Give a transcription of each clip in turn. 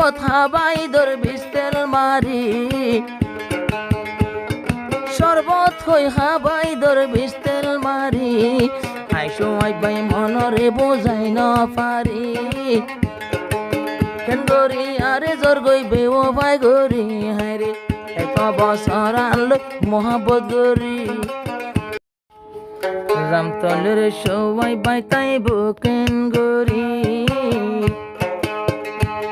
শরবত হাবাই দর বিস্তেল মারি শরবত হই হাবাই দর বিস্তেল মারি আইসো আইবাই মনরে বোঝাই না পারি কেন গরি আরে জোর গই বেও ভাই গরি হায়রে এত বছর আনলো মোহাম্মত গরি রামতলের সবাই বাই তাই বুকেন গরি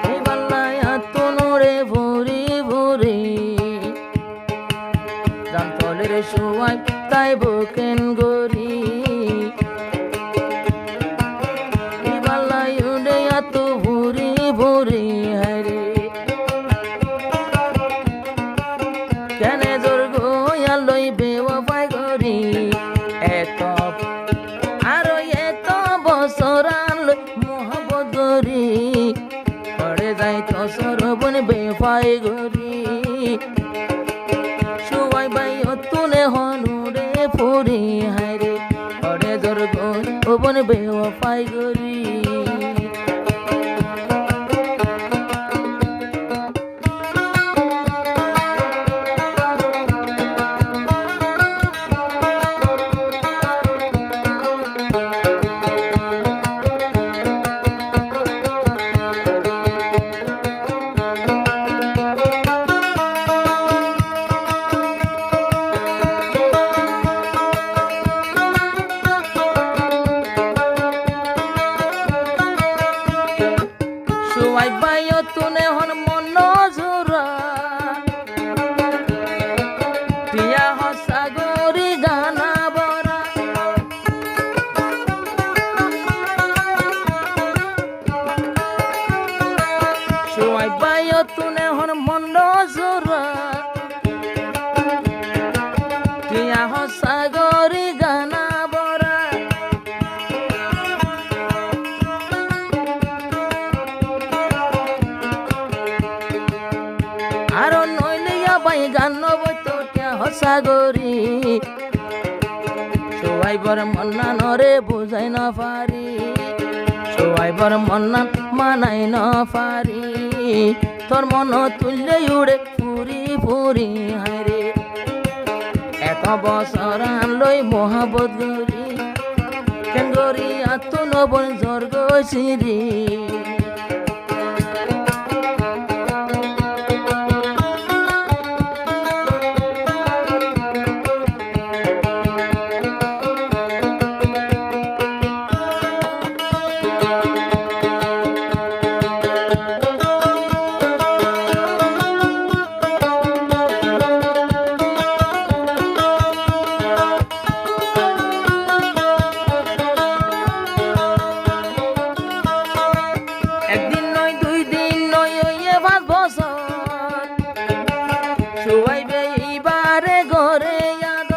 এই বাল্লায়া তনুরে ভরি ভরি রামতলের সবাই তাই বুকেন গরি এই বাল্লায় উড়ে এত ভরি ভরি হায়রে কেনে জোর গোয়া লই বেও ভাই গরি এত আরো এত বছর আনলো মোহাম্মত গরি পড়ে যাই তো সরবন বেফাই গরি সবাই বাই তুলে হনুরে ফুরি হায়রে পড়ে জোর গোবন বেফাই গরি সবাই বাইও তুনে হন মন জোরা টিয়া হসাগরি গানা বরা সবাই বাইও তুনে হন মন জোরা টিয়া হসাগরি গানা বরা আরো নইলিয়া বাই গান বইতটিয়া হসাগরি সবাই বর মন্না নরে বুঝাই না পারি সবাই বর মন্না মানাই না পারি তোর মন তুললে উড়ে পুরি পুরি হায়রে এত বছর আনলই মোহাম্মত গরি কেন গরি আত্ম নবন জর্গ সিরি একদিন নয় দুই দিন নয় ওইয়ে 5 বছর সবাই বেইবারে ঘরে আদ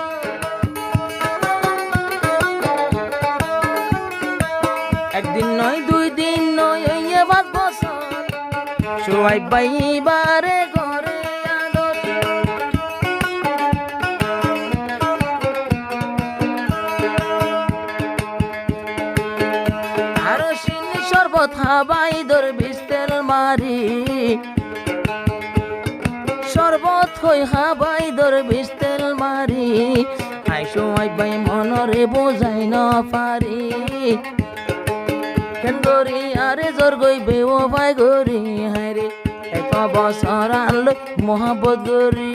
একদিন নয় দুই দিন নয় ওইয়ে 5 বছর সবাই বেইবারে ঘরে আদ আরো সিন্নি শরবত হাবাই দর বিস্তেল মারি শরবত হই হাবাই দর বিস্তেল মারি আইসো আইবাই মনরে বোঝাই না পারি কেন গরি আরে জোর গই বেও ভাই গরি হায়রে এত বছর আনলো মোহাম্মত গরি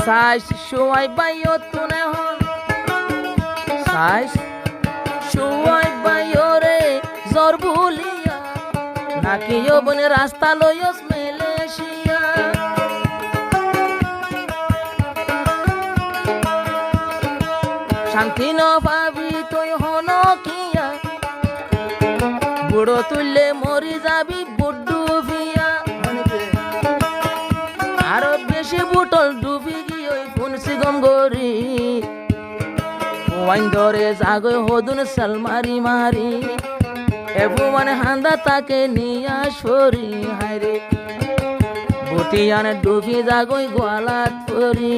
সাইস সবাই বাইও তুনে হন সাইস সবাই বাইও রে জর ভুলিয়া নাকি বনে রাস্তা লইস মালয়েশিয়া শান্তি ন পাবি তুই হন কিয়া বুড়ো তুললে মরি যাবি বুড্ডু ভিয়া ওয়াইন ধরে জাগই হদুন সালমারি মারি এবু মানে হান্দা তাকে নিয়া সরি হায়রে বুটিয়ান ডুবি জাগই গোয়ালাত পরি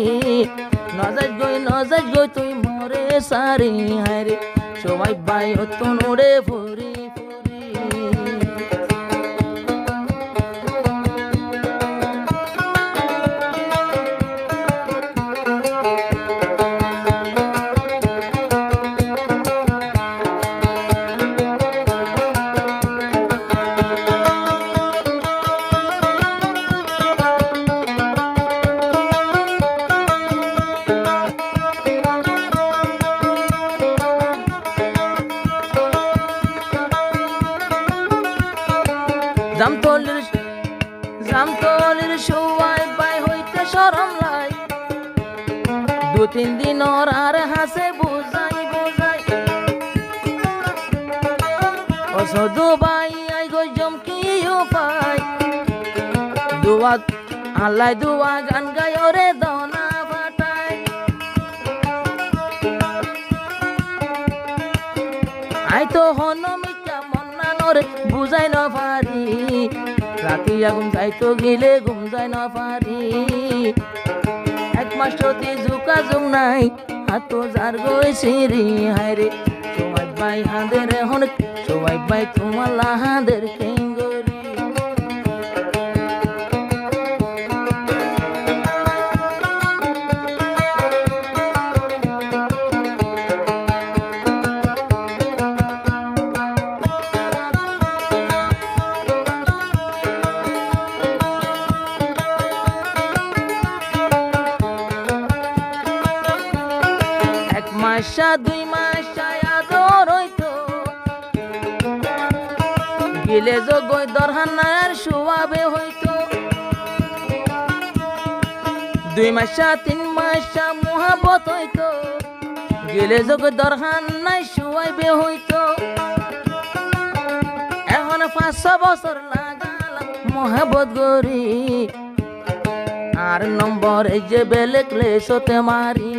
নজাজ গই তুই মরে সারি হায়রে সবাই বাই হতুন উড়ে ফুরি ফুরি জামতলির সবাই বাই হইতে শরম লাই দু তিন দিন ওর আর হাসে বুঝাই ও শুধু বাই আই গই জমকিও পাই দুয়া আল্লাহ দুয়া গান গাই ওরে দনা ফাটাই আই তো হনমিকা মন্না নরে বুঝাই না পারি রাতি আগুন যাইতো গেলে ঘুম যায় না পারি এক মাস সতী জুকা জুম নাই হাত যার গই সিরি হায়রে সবাই বাই হাঁদের হন সবাই বাই তোমার লাহাদের কেঙ্গরি মাসা দুই মাসা আদর হইতো গেলে যোগই দরহানার শুয়াবে হইতো দুই মাসা তিন মাসা মহাবত হইতো গেলে যোগই দরহানায় শুয়াইবে হইতো এখন 5-6 বছর লাগালাম মহাবত গরি আর নম্বর এই যে বেলেক লেসতে মারি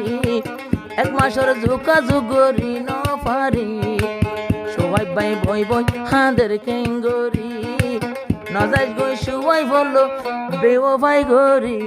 এক মাসের ঝুকা ঝুগরি ন পারি সবাই বাই বই বই হাঁদের কেঙ্গরি নজাজ গই সবাই বললো বেও ভাই গরি